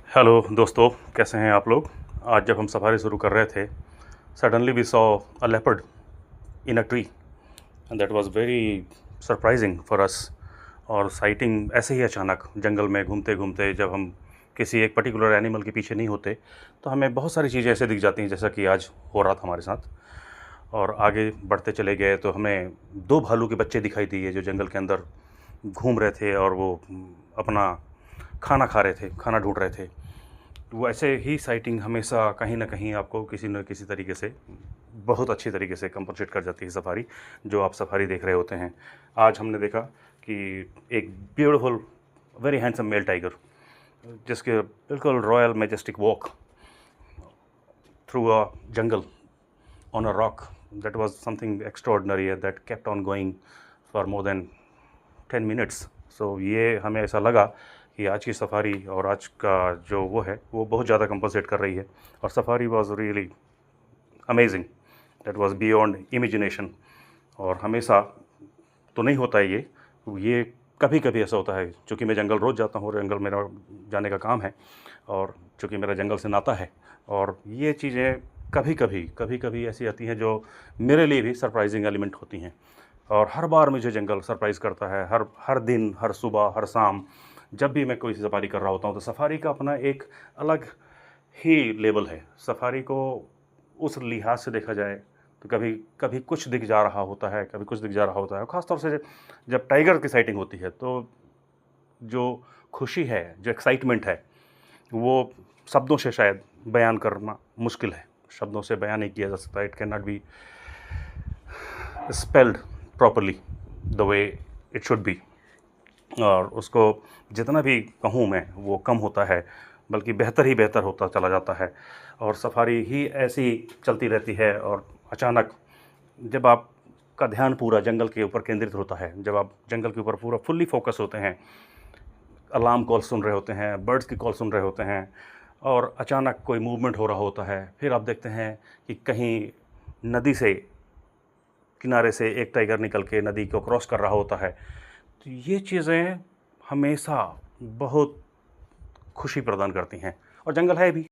Hello दोस्तों, कैसे हैं आप लोग। आज जब हम सफारी शुरू कर रहे थे, suddenly we saw a leopard in a tree and that was very surprising for us. और साइटिंग ऐसे ही अचानक जंगल में घूमते घूमते, जब हम किसी एक पर्टिकुलर एनिमल के पीछे नहीं होते तो हमें बहुत सारी चीज़ें ऐसे दिख जाती हैं, जैसा कि आज हो रहा था हमारे साथ। और आगे बढ़ते चले गए तो हमें दो भालू के बच्चे दिखाई दिए जो जंगल के अंदर घूम रहे थे और वो अपना खाना खा रहे थे, खाना ढूंढ रहे थे। वो ऐसे ही साइटिंग हमेशा कहीं न कहीं आपको किसी न किसी तरीके से बहुत अच्छी तरीके से कंपनसेट कर जाती है सफारी, जो आप सफारी देख रहे होते हैं। आज हमने देखा कि एक beautiful very handsome male tiger, जिसके बिल्कुल royal majestic walk through a jungle on a rock, that was something extraordinary that kept on going for more than 10 minutes. So ये हमें ऐसा लगा कि आज की सफारी और आज का जो वो है वो बहुत ज़्यादा कंपनसेट कर रही है। और safari was really amazing, that was beyond imagination. और हमेशा तो नहीं होता है ये कभी कभी ऐसा होता है। चूँकि मैं जंगल रोज़ जाता हूँ, जंगल मेरा जाने का काम है, और चूँकि मेरा जंगल से नाता है, और ये चीज़ें कभी कभी ऐसी आती हैं जो मेरे लिए भी सरप्राइजिंग एलिमेंट होती हैं। और हर बार मुझे जंगल सरप्राइज़ करता है, हर हर दिन, हर सुबह, हर शाम। जब भी मैं कोई सफारी कर रहा होता हूँ तो सफारी का अपना एक अलग ही लेवल है। सफारी को उस लिहाज से देखा जाए तो कभी कभी कुछ दिख जा रहा होता है, कभी कुछ दिख जा रहा होता है। ख़ास तौर से जब टाइगर की साइटिंग होती है तो जो खुशी है, जो एक्साइटमेंट है, वो शब्दों से शायद बयान करना मुश्किल है। शब्दों से बयान नहीं किया जा सकता। It can not be spelled properly the way it should be. और उसको जितना भी कहूँ मैं वो कम होता है, बल्कि बेहतर ही बेहतर होता चला जाता है। और सफारी ही ऐसी चलती रहती है। और अचानक जब आपका ध्यान पूरा जंगल के ऊपर केंद्रित होता है, जब आप जंगल के ऊपर पूरा फुल्ली फोकस होते हैं, अलार्म कॉल सुन रहे होते हैं, बर्ड्स की कॉल सुन रहे होते हैं, और अचानक कोई मूवमेंट हो रहा होता है, फिर आप देखते हैं कि कहीं नदी से किनारे से एक टाइगर निकल के नदी को क्रॉस कर रहा होता है। तो ये चीज़ें हमेशा बहुत खुशी प्रदान करती हैं, और जंगल है भी।